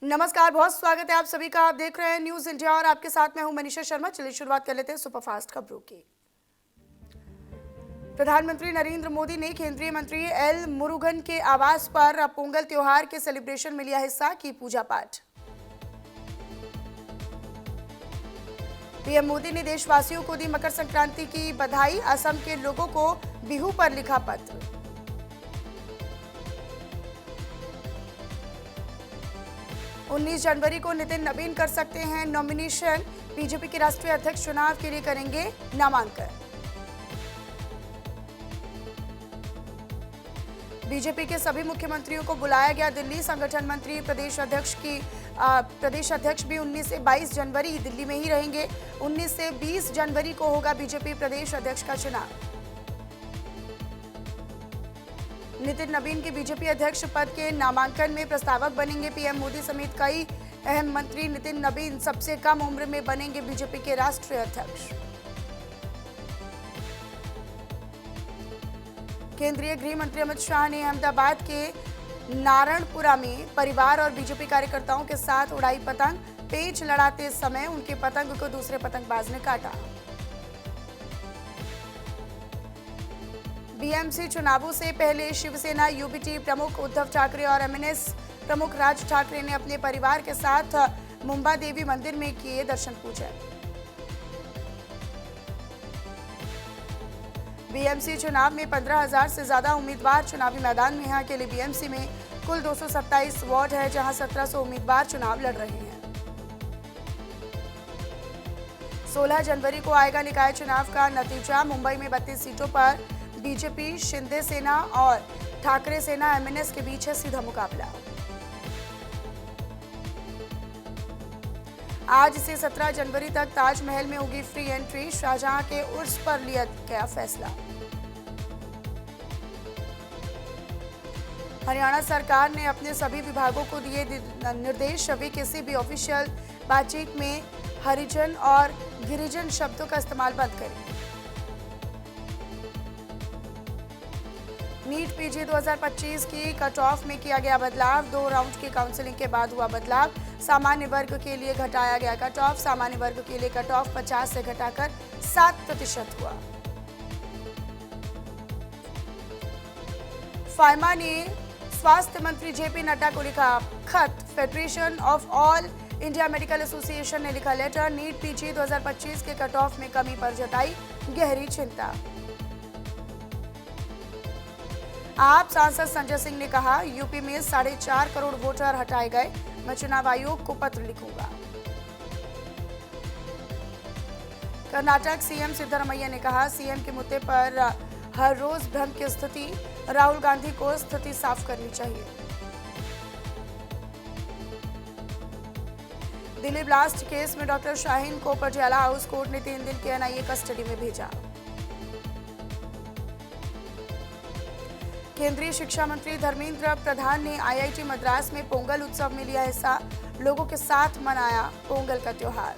नमस्कार, बहुत स्वागत है आप सभी का। आप देख रहे हैं न्यूज इंडिया और आपके साथ मैं हूं मनीषा शर्मा। चलिए शुरुआत कर लेते हैं सुपरफास्ट खबरों की। प्रधानमंत्री नरेंद्र मोदी ने केंद्रीय मंत्री एल मुरुगन के आवास पर पोंगल त्योहार के सेलिब्रेशन में लिया हिस्सा, की पूजा पाठ। पीएम मोदी ने देशवासियों को दी मकर संक्रांति की बधाई। असम के लोगों को बिहू पर लिखा पत्र। उन्नीस जनवरी को नितिन नवीन कर सकते हैं नॉमिनेशन। बीजेपी के राष्ट्रीय अध्यक्ष चुनाव के लिए करेंगे नामांकन। बीजेपी के सभी मुख्यमंत्रियों को बुलाया गया दिल्ली। संगठन मंत्री प्रदेश अध्यक्ष भी 19 से 22 जनवरी दिल्ली में ही रहेंगे। 19 से 20 जनवरी को होगा बीजेपी प्रदेश अध्यक्ष का चुनाव। नितिन नवीन के बीजेपी अध्यक्ष पद के नामांकन में प्रस्तावक बनेंगे पीएम मोदी समेत कई अहम मंत्री। नितिन नवीन सबसे कम उम्र में बनेंगे बीजेपी के राष्ट्रीय अध्यक्ष। केंद्रीय गृह मंत्री अमित शाह ने अहमदाबाद के नारणपुरा में परिवार और बीजेपी कार्यकर्ताओं के साथ उड़ाई पतंग। पेच लड़ाते समय उनके पतंग को दूसरे पतंगबाज ने काटा। बीएमसी चुनावों से पहले शिवसेना यूबीटी प्रमुख उद्धव ठाकरे और एमएनएस प्रमुख राज ठाकरे ने अपने परिवार के साथ मुंबा देवी मंदिर में किए दर्शन पूजन। बीएमसी चुनाव में 15,000 से ज्यादा उम्मीदवार चुनावी मैदान में हैं। अकेले बीएमसी में कुल 227 वार्ड है, जहां 1700 उम्मीदवार चुनाव लड़ रहे हैं। 16 जनवरी को आएगा निकाय चुनाव का नतीजा। मुंबई में 32 सीटों पर बीजेपी, शिंदे सेना और ठाकरे सेना एमएनएस के बीच है सीधा मुकाबला। आज से 17 जनवरी तक ताजमहल में होगी फ्री एंट्री। शाहजहां के उर्स पर लिया गया फैसला। हरियाणा सरकार ने अपने सभी विभागों को दिए निर्देश। अभी किसी भी ऑफिशियल बातचीत में हरिजन और गिरिजन शब्दों का इस्तेमाल बंद करें। नीट पीजी 2025 की कट ऑफ में किया गया बदलाव। 2 राउंड की काउंसलिंग के बाद हुआ बदलाव। सामान्य वर्ग के लिए घटाया गया कट ऑफ। सामान्य वर्ग के लिए कट ऑफ 50 से घटाकर 7% हुआ। फाइमा ने स्वास्थ्य मंत्री जेपी नड्डा को लिखा खत। Federation of all India medical association ने लिखा लेटर। नीट पीजी 2025 के कट ऑफ में कमी पर जताई गहरी चिंता। आप सांसद संजय सिंह ने कहा यूपी में 4.5 करोड़ वोटर हटाए गए। मैं चुनाव आयोग को पत्र लिखूंगा। कर्नाटक सीएम सिद्धरमैया ने कहा सीएम के मुद्दे पर हर रोज भ्रम की स्थिति। राहुल गांधी को स्थिति साफ करनी चाहिए। दिल्ली ब्लास्ट केस में डॉक्टर शाहीन को पटियाला हाउस कोर्ट ने 3 दिन की एनआईए कस्टडी में भेजा। केंद्रीय शिक्षा मंत्री धर्मेंद्र प्रधान ने आईआईटी मद्रास में पोंगल उत्सव में लिया हिस्सा। लोगों के साथ मनाया पोंगल का त्योहार।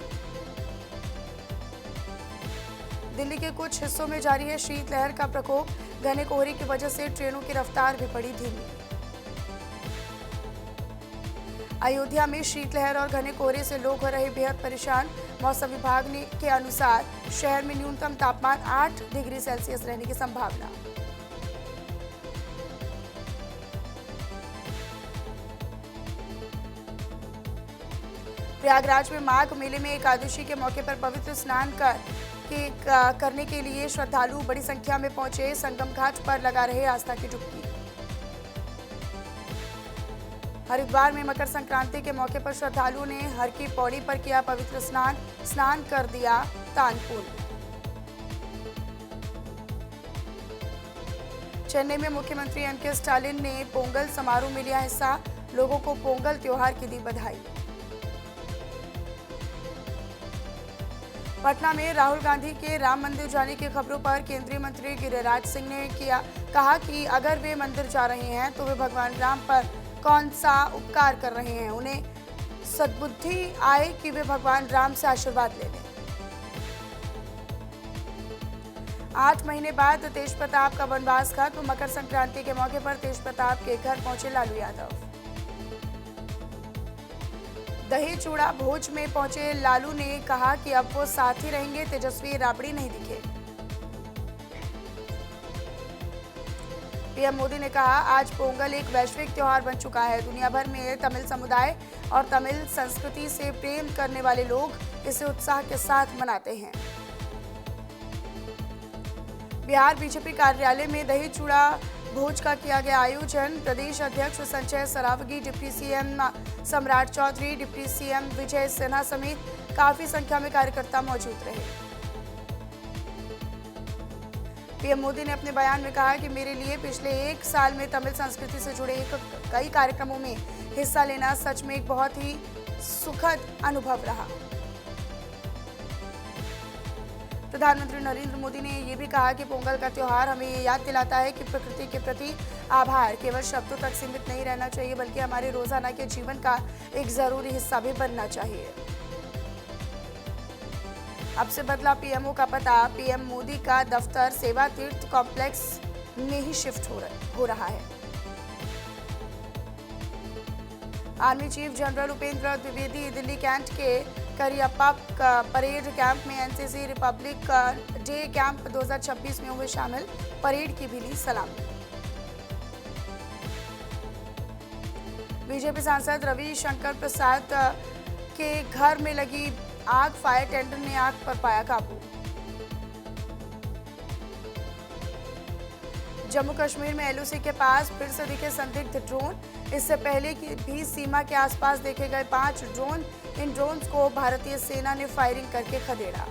दिल्ली के कुछ हिस्सों में जारी है शीतलहर का प्रकोप। घने कोहरे की वजह से ट्रेनों की रफ्तार भी पड़ी धीमी। अयोध्या में शीतलहर और घने कोहरे से लोग हो रहे बेहद परेशान। मौसम विभाग के अनुसार शहर में न्यूनतम तापमान 8 डिग्री सेल्सियस रहने की संभावना। प्रयागराज में माघ मेले में एकादशी के मौके पर पवित्र स्नान करने के लिए श्रद्धालु बड़ी संख्या में पहुंचे। संगम घाट पर लगा रहे आस्था की डुबकी। हरिद्वार में मकर संक्रांति के मौके पर श्रद्धालुओं ने हर की पौड़ी पर किया पवित्र स्नान कर दिया तानपुर। चेन्नई में मुख्यमंत्री एमके स्टालिन ने पोंगल समारोह में लिया हिस्सा। लोगों को पोंगल त्योहार की दी बधाई। पटना में राहुल गांधी के राम मंदिर जाने की खबरों पर केंद्रीय मंत्री गिरिराज सिंह ने कहा कि अगर वे मंदिर जा रहे हैं तो वे भगवान राम पर कौन सा उपकार कर रहे हैं। उन्हें सद्बुद्धि आए कि वे भगवान राम से आशीर्वाद ले लें। 8 महीने बाद तेज प्रताप का वनवास खत्म। मकर संक्रांति के मौके पर तेज प्रताप के घर पहुंचे लालू यादव। दही चूड़ा भोज में पहुंचे लालू ने कहा कि अब वो साथ ही रहेंगे, तेजस्वी राबड़ी नहीं दिखे। पीएम मोदी ने कहा, आज पोंगल एक वैश्विक त्योहार बन चुका है। दुनिया भर में तमिल समुदाय और तमिल संस्कृति से प्रेम करने वाले लोग इसे उत्साह के साथ मनाते हैं। बिहार बीजेपी कार्यालय में दही चूड़ा भोज का किया गया आयोजन। प्रदेश अध्यक्ष संजय सरावगी, डिप्टी सीएम सम्राट चौधरी, डिप्टी सीएम विजय सिन्हा समेत काफी संख्या में कार्यकर्ता मौजूद रहे। पीएम मोदी ने अपने बयान में कहा कि मेरे लिए पिछले 1 साल में तमिल संस्कृति से जुड़े कई कार्यक्रमों में हिस्सा लेना सच में एक बहुत ही सुखद अनुभव रहा। प्रधानमंत्री नरेंद्र मोदी ने यह भी कहा कि पोंगल का त्योहार हमें ये याद दिलाता है कि प्रकृति के प्रति आभार केवल शब्दों तक सीमित नहीं रहना चाहिए, बल्कि हमारे रोजाना के जीवन का एक जरूरी हिस्सा भी बनना चाहिए। अब से बदला पीएमओ का पता, पीएम मोदी का दफ्तर सेवा तीर्थ कॉम्प्लेक्स में ही शिफ्ट हो रहा है। Army chief general Upendra Dwivedi Delhi cantt के करियप्पा परेड कैंप में एनसीसी रिपब्लिक डे कैंप 2026 में हुए शामिल, परेड की भी ली सलामी। बीजेपी सांसद रवि शंकर प्रसाद के घर में लगी आग, फायर टेंडर ने आग पर पाया काबू। जम्मू कश्मीर में एलओसी के पास फिर से दिखे संदिग्ध ड्रोन। इससे पहले भी सीमा के आसपास देखे गए 5 ड्रोन। इन ड्रोन्स को भारतीय सेना ने फायरिंग करके खदेड़ा।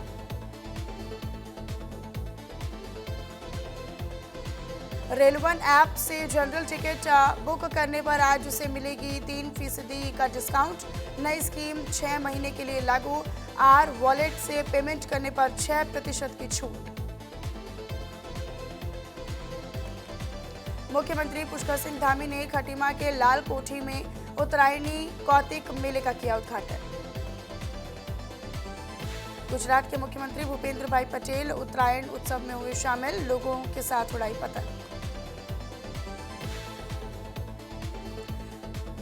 रेलवन ऐप से जनरल टिकट बुक करने पर आज उसे मिलेगी 3% का डिस्काउंट। नई स्कीम 6 महीने के लिए लागू। आर वॉलेट से पेमेंट करने पर 6% की छूट। मुख्यमंत्री पुष्कर सिंह धामी ने खटीमा के लाल कोठी में उत्तरायणी कौतिक मेले का किया उद्घाटन। गुजरात के मुख्यमंत्री भूपेंद्र भाई पटेल उत्तरायण उत्सव में हुए शामिल, लोगों के साथ उड़ाई पतंग।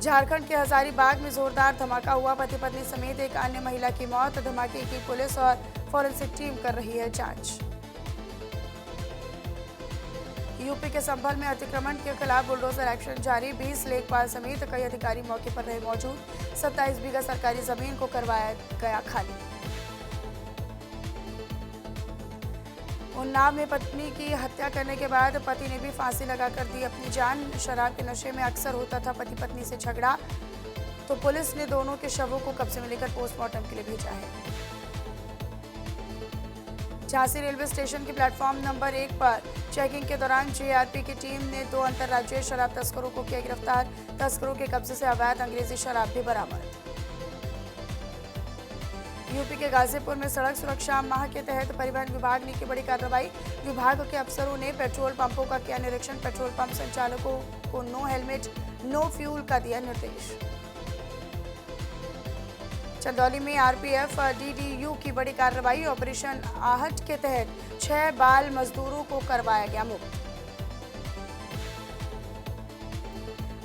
झारखंड के हजारीबाग में जोरदार धमाका हुआ, पति पत्नी समेत एक अन्य महिला की मौत। धमाके की पुलिस और फॉरेंसिक टीम कर रही है जांच। यूपी के संभल में अतिक्रमण के खिलाफ बुलडोजर एक्शन जारी। 20 लेखपाल समेत कई अधिकारी मौके पर रहे मौजूद। 27 बीघा सरकारी जमीन को करवाया गया खाली। उन्नाव में पत्नी की हत्या करने के बाद पति ने भी फांसी लगाकर दी अपनी जान। शराब के नशे में अक्सर होता था पति पत्नी से झगड़ा, तो पुलिस ने दोनों के शवों को कब्जे में लेकर पोस्टमार्टम के लिए भेजा है। झांसी रेलवे स्टेशन के प्लेटफॉर्म नंबर 1 पर चेकिंग के दौरान जीआरपी की टीम ने 2 अंतर्राज्यीय शराब तस्करों को किया गिरफ्तार। तस्करों के कब्जे से अवैध अंग्रेजी शराब भी बरामद। यूपी के गाजीपुर में सड़क सुरक्षा माह के तहत परिवहन विभाग ने की बड़ी कार्रवाई। विभाग के अफसरों ने पेट्रोल पंपों का किया निरीक्षण। पेट्रोल पंप संचालकों को नो हेलमेट नो फ्यूल का दिया निर्देश। चंदौली में आरपीएफ डीडीयू की बड़ी कार्रवाई। ऑपरेशन आहट के तहत 6 बाल मजदूरों को करवाया गया मुक्त।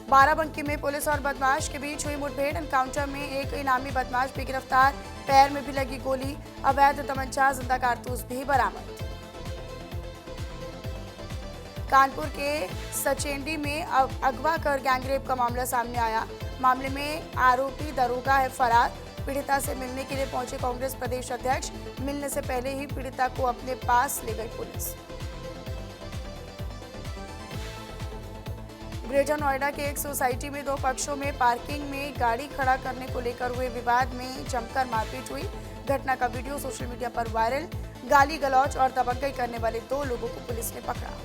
बाराबंकी में पुलिस और बदमाश के बीच हुई मुठभेड़। एनकाउंटर में एक इनामी बदमाश भी गिरफ्तार। पैर में भी लगी गोली। अवैध तमंचा, जिंदा कारतूस भी बरामद। कानपुर के सचेंडी में अगवा कर गैंगरेप का मामला सामने आया। मामले में आरोपी दरोगा है फरार। पीड़िता से मिलने के लिए पहुंचे कांग्रेस प्रदेश अध्यक्ष। मिलने से पहले ही पीड़िता को अपने पास ले गई पुलिस। ग्रेटर नोएडा के एक सोसाइटी में 2 पक्षों में पार्किंग में गाड़ी खड़ा करने को लेकर हुए विवाद में जमकर मारपीट हुई। घटना का वीडियो सोशल मीडिया पर वायरल। गाली गलौज और दबंगई करने वाले 2 लोगों को पुलिस ने पकड़ा।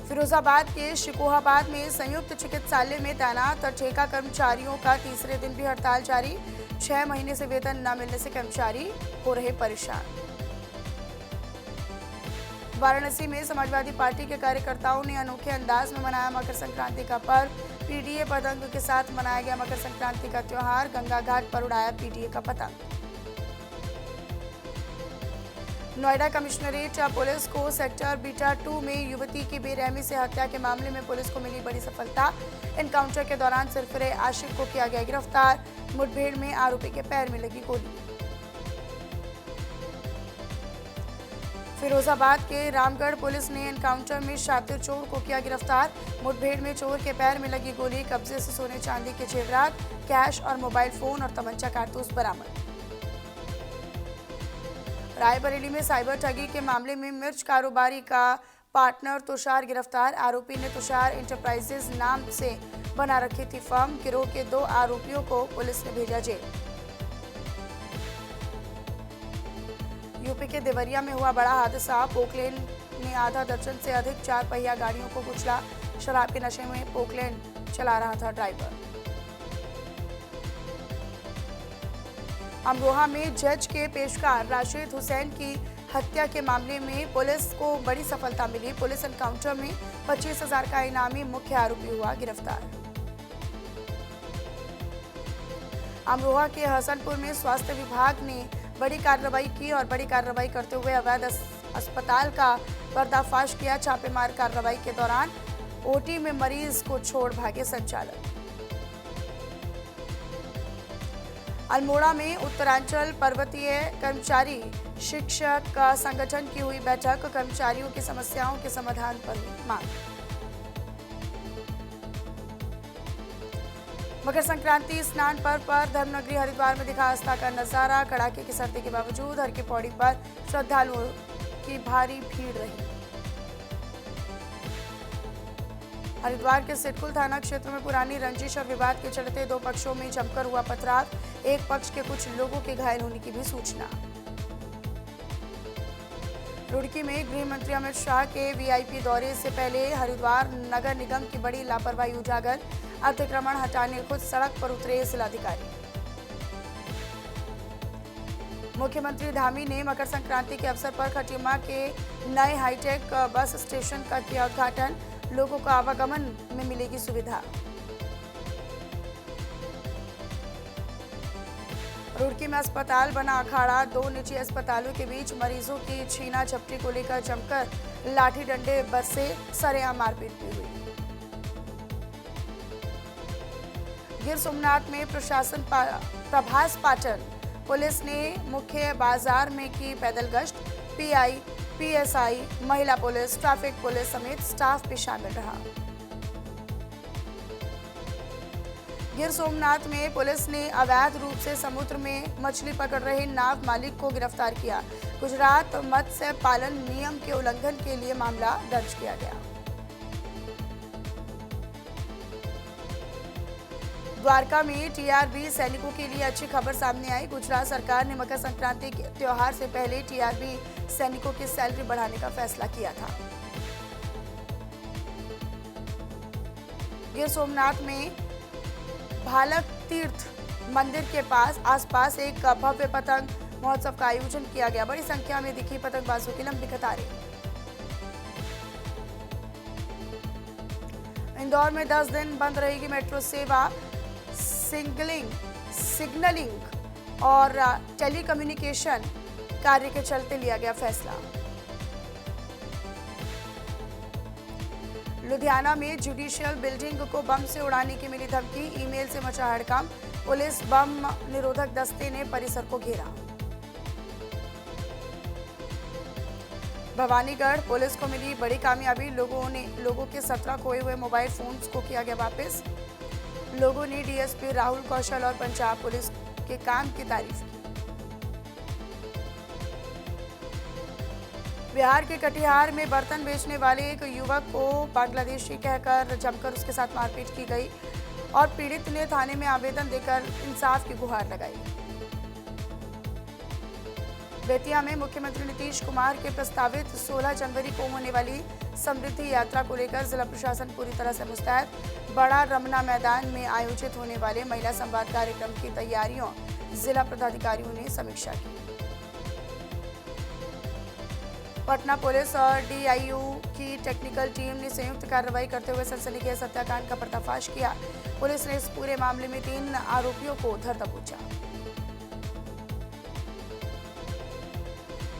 फिरोजाबाद के शिकोहाबाद में संयुक्त चिकित्सालय में तैनात ठेका कर्मचारियों का तीसरे दिन भी हड़ताल जारी। 6 महीने से वेतन न मिलने से कर्मचारी हो रहे परेशान। वाराणसी में समाजवादी पार्टी के कार्यकर्ताओं ने अनोखे अंदाज में मनाया मकर संक्रांति का पर्व। पीडीए पतंग के साथ मनाया गया मकर संक्रांति का त्योहार। गंगा घाट पर उड़ाया पीडीए का पतंग। नोएडा कमिश्नरेट पुलिस को सेक्टर बीटा 2 में युवती की बेरहमी से हत्या के मामले में पुलिस को मिली बड़ी सफलता। एनकाउंटर के दौरान सिरफिरे आशिक को किया गया गिरफ्तार। मुठभेड़ में आरोपी के पैर में लगी गोली। फिरोजाबाद के रामगढ़ पुलिस ने एनकाउंटर में शातिर चोर को किया गिरफ्तार। मुठभेड़ में चोर के पैर में लगी गोली, कब्जे से सोने चांदी के जेवरात, कैश और मोबाइल फोन और तमंचा कारतूस बरामद। रायबरेली में साइबर ठगी के मामले में मिर्च कारोबारी का पार्टनर तुषार गिरफ्तार। आरोपी ने तुषार इंटरप्राइजेज नाम से बना रखी थी फर्म। गिरोह के 2 आरोपियों को पुलिस ने भेजा जेल। यूपी के देवरिया में हुआ बड़ा हादसा। पोकलेन ने आधा दर्जन से अधिक 4 पहिया गाड़ियों को कुचला। शराब के नशे में पोकलेन चला रहा था ड्राइवर। अमरोहा में जज के पेशकार राशिद हुसैन की हत्या के मामले में पुलिस को बड़ी सफलता मिली। पुलिस एनकाउंटर में 25,000 का इनामी मुख्य आरोपी हुआ गिरफ्तार। अमरोहा के हसनपुर में स्वास्थ्य विभाग ने बड़ी कार्रवाई की और बड़ी कार्रवाई करते हुए अवैध अस्पताल का पर्दाफाश किया। छापेमार कार्रवाई के दौरान ओटी में मरीज को छोड़ भागे संचालक। अल्मोड़ा में उत्तरांचल पर्वतीय कर्मचारी शिक्षक संगठन की हुई बैठक। कर्मचारियों की समस्याओं के समाधान पर हुई मांग। मकर संक्रांति स्नान पर्व पर धर्मनगरी हरिद्वार में दिखा आस्था का नजारा। कड़ाके की सर्दी के बावजूद हर की पौड़ी पर श्रद्धालुओं की भारी भीड़ रही। हरिद्वार के सिडकुल थाना क्षेत्र में पुरानी रंजिश और विवाद के चलते 2 पक्षों में जमकर हुआ पथराव। एक पक्ष के कुछ लोगों के घायल होने की भी सूचना। रुड़की में गृह मंत्री अमित शाह के वीआईपी दौरे से पहले हरिद्वार नगर निगम की बड़ी लापरवाही उजागर। अतिक्रमण हटाने खुद सड़क पर उतरे जिलाधिकारी। मुख्यमंत्री धामी ने मकर संक्रांति के अवसर पर खटीमा के नए हाईटेक बस स्टेशन का किया उद्घाटन। लोगों को आवागमन में मिलेगी सुविधा। रुड़की में अस्पताल बना अखाड़ा। 2 निजी अस्पतालों के बीच मरीजों की छीना झपटी को लेकर जमकर लाठी डंडे बरसे, सरेआम मारपीट भी हुई। गिर सोमनाथ में प्रशासन प्रभास पाटन पुलिस ने मुख्य बाजार में की पैदल गश्त। पीआई, पीएसआई, महिला पुलिस, ट्रैफिक पुलिस समेत स्टाफ भी शामिल रहा। गिर सोमनाथ में पुलिस ने अवैध रूप से समुद्र में मछली पकड़ रहे नाव मालिक को गिरफ्तार किया। गुजरात मत्स्य पालन नियम के उल्लंघन के लिए मामला दर्ज किया गया। द्वारका में टीआरबी सैनिकों के लिए अच्छी खबर सामने आई। गुजरात सरकार ने मकर संक्रांति के त्योहार से पहले टीआरबी सैनिकों की सैलरी बढ़ाने का फैसला किया था। गिर सोमनाथ में भालक तीर्थ मंदिर के आसपास एक भव्य पतंग महोत्सव का आयोजन किया गया। बड़ी संख्या में दिखी पतंगबाजों की लंबी कतारें। इंदौर में 10 दिन बंद रहेगी मेट्रो सेवा। सिग्नलिंग और टेलीकम्युनिकेशन कार्य के चलते लिया गया फैसला। लुधियाना में जुडिशियल बिल्डिंग को बम से उड़ाने की मिली धमकी। ईमेल से मचा हड़कंप। पुलिस बम निरोधक दस्ते ने परिसर को घेरा। भवानीगढ़ पुलिस को मिली बड़ी कामयाबी। लोगों के 17 खोए हुए मोबाइल फोन्स को किया गया वापस। लोगों ने डीएसपी राहुल कौशल और पंजाब पुलिस के काम की तारीफ की। बिहार के कटिहार में बर्तन बेचने वाले एक युवक को बांग्लादेशी कहकर जमकर उसके साथ मारपीट की गई और पीड़ित ने थाने में आवेदन देकर इंसाफ की गुहार लगाई। बेतिया में मुख्यमंत्री नीतीश कुमार के प्रस्तावित 16 जनवरी को होने वाली समृद्धि यात्रा को लेकर जिला प्रशासन पूरी तरह से मुस्तैद। बड़ा रमना मैदान में आयोजित होने वाले महिला संवाद कार्यक्रम की तैयारियों जिला पदाधिकारियों ने समीक्षा की। पटना पुलिस और डीआईयू की टेक्निकल टीम ने संयुक्त कार्रवाई करते हुए सनसनीखेज हत्याकांड का पर्दाफाश किया। पुलिस ने इस पूरे मामले में 3 आरोपियों को धर दबोचा।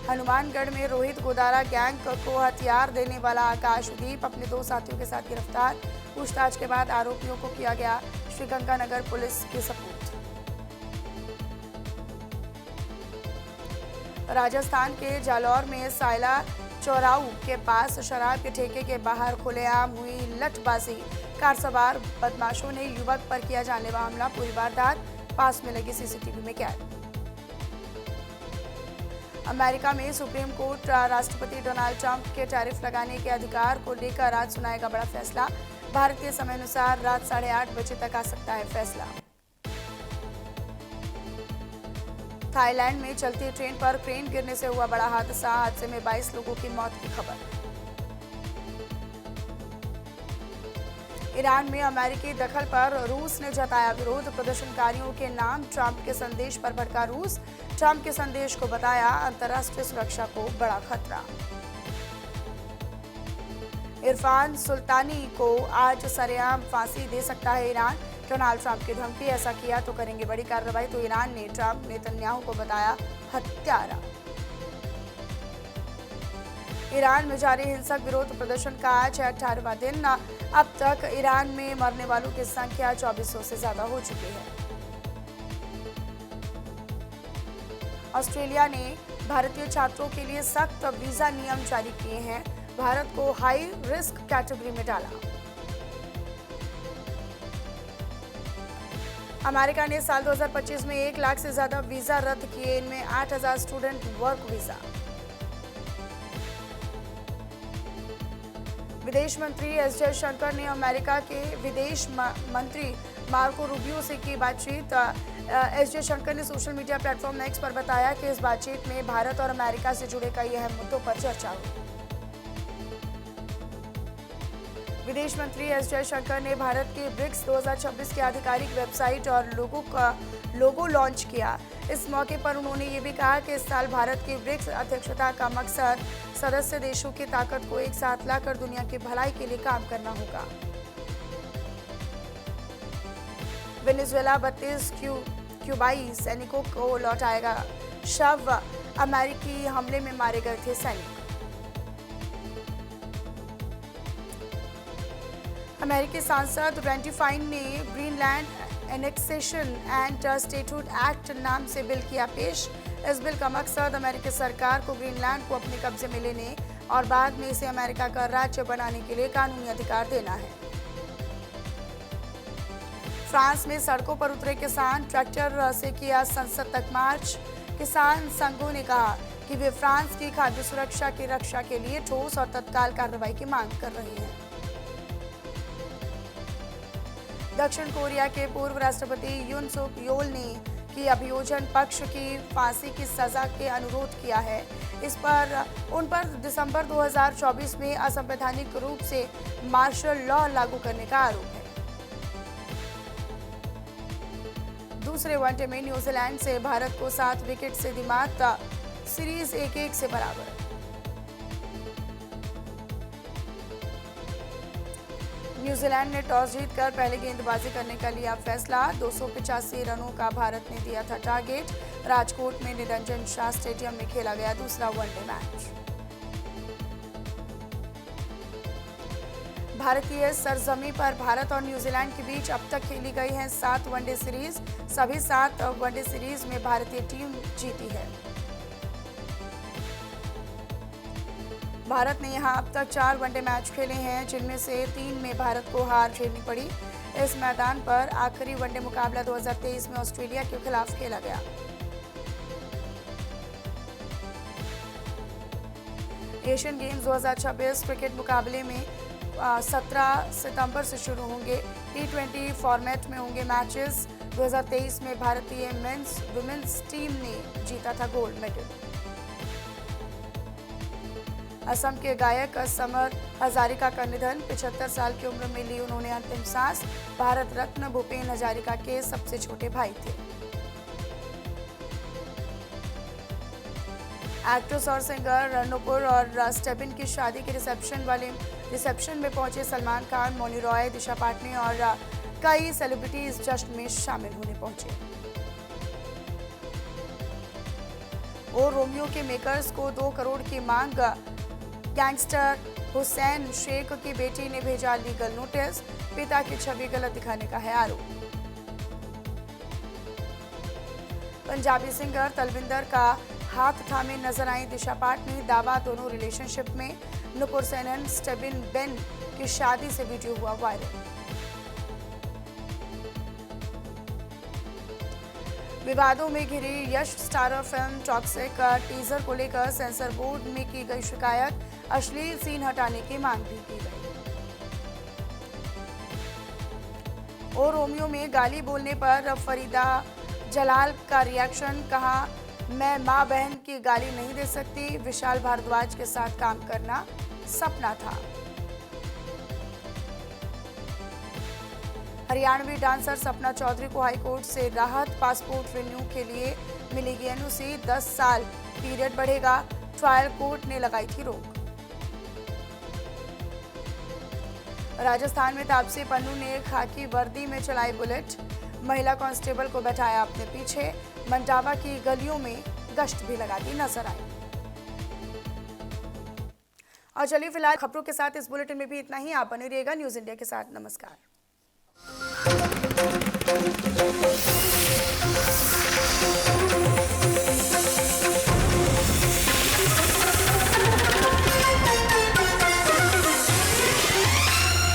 हनुमानगढ़ में रोहित गोदारा गैंग को हथियार देने वाला आकाशदीप अपने 2 साथियों के साथ गिरफ्तार। पूछताछ के बाद आरोपियों को किया गया श्रीगंगानगर पुलिस के सपुर्द। राजस्थान के जालौर में सायला चौराऊ के पास शराब के ठेके के बाहर खुलेआम हुई लठबाजी। कार सवार बदमाशों ने युवक पर किया जानलेवा हमला। पूरी वारदात पास में लगी सीसीटीवी में कैद। अमेरिका में सुप्रीम कोर्ट राष्ट्रपति डोनाल्ड ट्रंप के टैरिफ लगाने के अधिकार को लेकर आज सुनाएगा बड़ा फैसला। भारतीय समय अनुसार रात 8:30 बजे तक आ सकता है फैसला। थाईलैंड में चलती ट्रेन पर क्रेन गिरने से हुआ बड़ा हादसा। हादसे में 22 लोगों की मौत की खबर। ईरान में अमेरिकी दखल पर रूस ने जताया विरोध। प्रदर्शनकारियों के नाम ट्रंप के संदेश पर भड़का रूस। ट्रंप के संदेश को बताया अंतर्राष्ट्रीय सुरक्षा को बड़ा खतरा। इरफान सुल्तानी को आज सरेआम फांसी दे सकता है ईरान। डोनाल्ड ट्रंप की धमकी, ऐसा किया तो करेंगे बड़ी कार्रवाई। तो ईरान ने ट्रंप नेतन्याहू को बताया हत्यारा। ईरान में जारी हिंसक विरोध प्रदर्शन का आज 18वां दिन। अब तक ईरान में मरने वालों की संख्या 2400 से ज्यादा हो चुकी है। ऑस्ट्रेलिया ने भारतीय छात्रों के लिए सख्त वीजा नियम जारी किए हैं। भारत को हाई रिस्क कैटेगरी में डाला। अमेरिका ने साल 2025 में 1 लाख से ज्यादा वीजा रद्द किए। इनमें 8000 स्टूडेंट वर्क वीजा। विदेश मंत्री एस जयशंकर ने अमेरिका के विदेश मंत्री मार्को रूबियो से की बातचीत। एस जयशंकर ने सोशल मीडिया प्लेटफॉर्म एक्स पर बताया कि इस बातचीत में भारत और अमेरिका से जुड़े कई अहम मुद्दों पर चर्चा हुई। विदेश मंत्री एस जयशंकर ने भारत के ब्रिक्स 2026 की आधिकारिक वेबसाइट और लोगो लॉन्च किया। इस मौके पर उन्होंने ये भी कहा कि इस साल भारत की ब्रिक्स अध्यक्षता का मकसद सदस्य देशों की ताकत को एक साथ लाकर दुनिया की भलाई के लिए काम करना होगा। वेनेजुएला 32 क्यूबाई सैनिकों को लौटाएगा शव। अमेरिकी हमले में मारे गए थे सैनिक। अमेरिकी सांसद रैंडी फाइन ने Greenland annexation and statehood act नाम से बिल किया पेश। इस बिल का मकसद अमेरिकी सरकार को ग्रीनलैंड को अपने कब्जे में लेने और बाद में इसे अमेरिका का राज्य बनाने के लिए कानूनी अधिकार देना है। फ्रांस में सड़कों पर उतरे किसान, ट्रैक्टर से किया संसद तक मार्च। किसान संघों ने कहा कि वे फ्रांस की खाद्य सुरक्षा की रक्षा के लिए ठोस और तत्काल कार्रवाई की मांग कर रहे हैं। दक्षिण कोरिया के पूर्व राष्ट्रपति यून सुक योल ने की अभियोजन पक्ष की फांसी की सजा के अनुरोध किया है। उन पर दिसंबर 2024 में असंवैधानिक रूप से मार्शल लॉ लागू करने का आरोप है। दूसरे वनडे में न्यूजीलैंड से भारत को 7 विकेट से दिमाग। सीरीज 1-1 से बराबर। न्यूजीलैंड ने टॉस जीतकर पहले गेंदबाजी करने का लिया फैसला। 285 रनों का भारत ने दिया था टारगेट। राजकोट में निरंजन शाह स्टेडियम में खेला गया दूसरा वनडे मैच। भारतीय सरजमी पर भारत और न्यूजीलैंड के बीच अब तक खेली गई हैं 7 वनडे सीरीज। सभी 7 वनडे सीरीज में भारतीय टीम जीती है। भारत ने यहां अब तक 4 वनडे मैच खेले हैं, जिनमें से 3 में भारत को हार झेलनी पड़ी। इस मैदान पर आखिरी वनडे मुकाबला 2023 में ऑस्ट्रेलिया के खिलाफ खेला गया। एशियन गेम्स 2026 क्रिकेट मुकाबले में 17 सितंबर से शुरू होंगे। T20 फॉर्मेट में होंगे मैचेस। 2023 में भारतीय मेंस वुमेन्स टीम ने जीता था गोल्ड मेडल। असम के गायक समर हजारिका का निधन। 75 साल की उम्र में ली उन्होंने अंतिम सांस। भारत रत्न भूपेन हजारिका के सबसे छोटे भाई थे। एक्ट्रेस और सिंगर नुपुर और स्टेबिन की शादी के रिसेप्शन में पहुंचे सलमान खान, मौनी रॉय, दिशा पाटनी और कई सेलिब्रिटीज जश्न में शामिल होने पहुंचे। और रोमियो के मेकर्स को 2 करोड़ की मांग। गैंगस्टर हुसैन शेख की बेटी ने भेजा लीगल नोटिस, पिता की छवि गलत दिखाने का है आरोप। पंजाबी सिंगर तलविंदर का हाथ थामे नजर आई दिशा पाटनी, दावा दोनों रिलेशनशिप में। नुपुर सेनन स्टेबिन बेन की शादी से वीडियो हुआ वायरल। विवादों में घिरी यश स्टारर फिल्म टॉक्सिक टीजर को लेकर सेंसर बोर्ड में की गई शिकायत, अश्लील सीन हटाने की मांग भी की गई। और रोमियो में गाली बोलने पर फरीदा जलाल का रिएक्शन, कहा मैं मां बहन की गाली नहीं दे सकती, विशाल भारद्वाज के साथ काम करना सपना था। हरियाणवी डांसर सपना चौधरी को हाईकोर्ट से राहत, पासपोर्ट रिन्यू के लिए मिलेगी एनओसी, 10 साल पीरियड बढ़ेगा, ट्रायल कोर्ट ने लगाई थी रोक। राजस्थान में तापसी पन्नू ने खाकी वर्दी में चलाई बुलेट, महिला कांस्टेबल को बैठाया अपने पीछे, मंडावा की गलियों में गश्त भी लगाती नजर आई। और चलिए फिलहाल खबरों के साथ इस बुलेटिन में भी इतना ही। आप बने रहिएगा न्यूज इंडिया के साथ। नमस्कार।